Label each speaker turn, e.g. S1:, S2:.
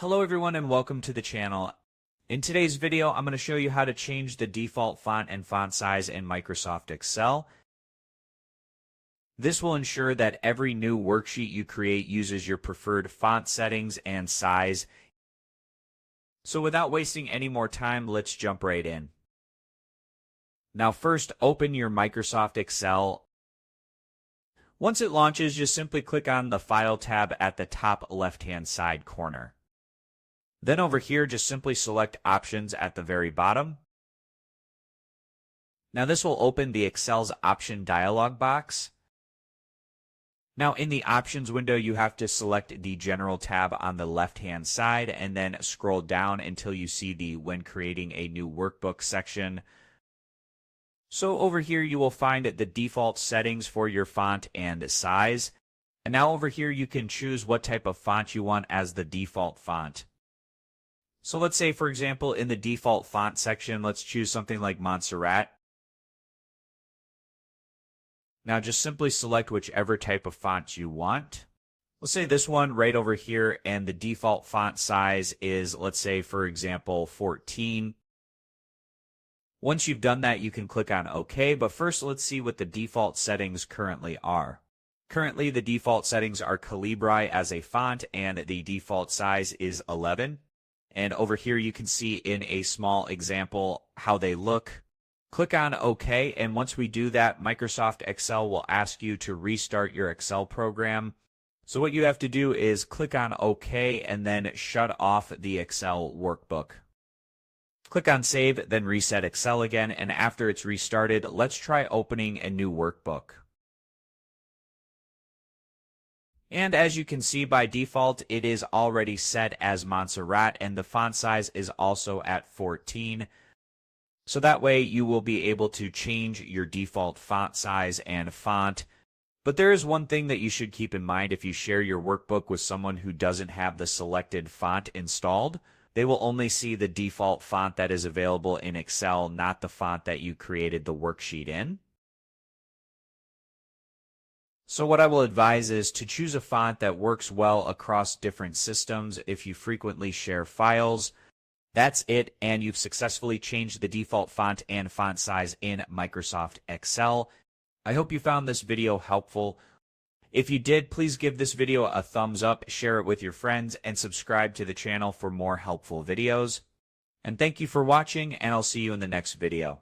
S1: Hello everyone and welcome to the channel. In today's video, I'm going to show you how to change the default font and font size in Microsoft Excel. This will ensure that every new worksheet you create uses your preferred font settings and size. So without wasting any more time, let's jump right in. Now first, open your Microsoft Excel. Once it launches, just simply click on the File tab at the top left-hand side corner. Then over here, just simply select Options at the very bottom. Now this will open the Excel's Option dialog box. Now in the Options window, you have to select the General tab on the left-hand side and then scroll down until you see the When Creating a New Workbook section. So over here, you will find the default settings for your font and size. And now over here, you can choose what type of font you want as the default font. So let's say, for example, in the default font section, let's choose something like Montserrat. Now just simply select whichever type of font you want. Let's say this one right over here, and the default font size is, let's say, for example, 14. Once you've done that, you can click on OK, but first let's see what the default settings currently are. Currently, the default settings are Calibri as a font, and the default size is 11. And over here you can see in a small example how they look. Click on OK, and once we do that, Microsoft Excel will ask you to restart your Excel program. So what you have to do is click on OK and then shut off the Excel workbook. Click on Save, then reset Excel again, and after it's restarted, let's try opening a new workbook. And as you can see, by default, it is already set as Montserrat, and the font size is also at 14. So that way you will be able to change your default font size and font. But there is one thing that you should keep in mind if you share your workbook with someone who doesn't have the selected font installed. They will only see the default font that is available in Excel, not the font that you created the worksheet in. So what I will advise is to choose a font that works well across different systems if you frequently share files. That's it, and you've successfully changed the default font and font size in Microsoft Excel. I hope you found this video helpful. If you did, please give this video a thumbs up, share it with your friends, and subscribe to the channel for more helpful videos. And thank you for watching, and I'll see you in the next video.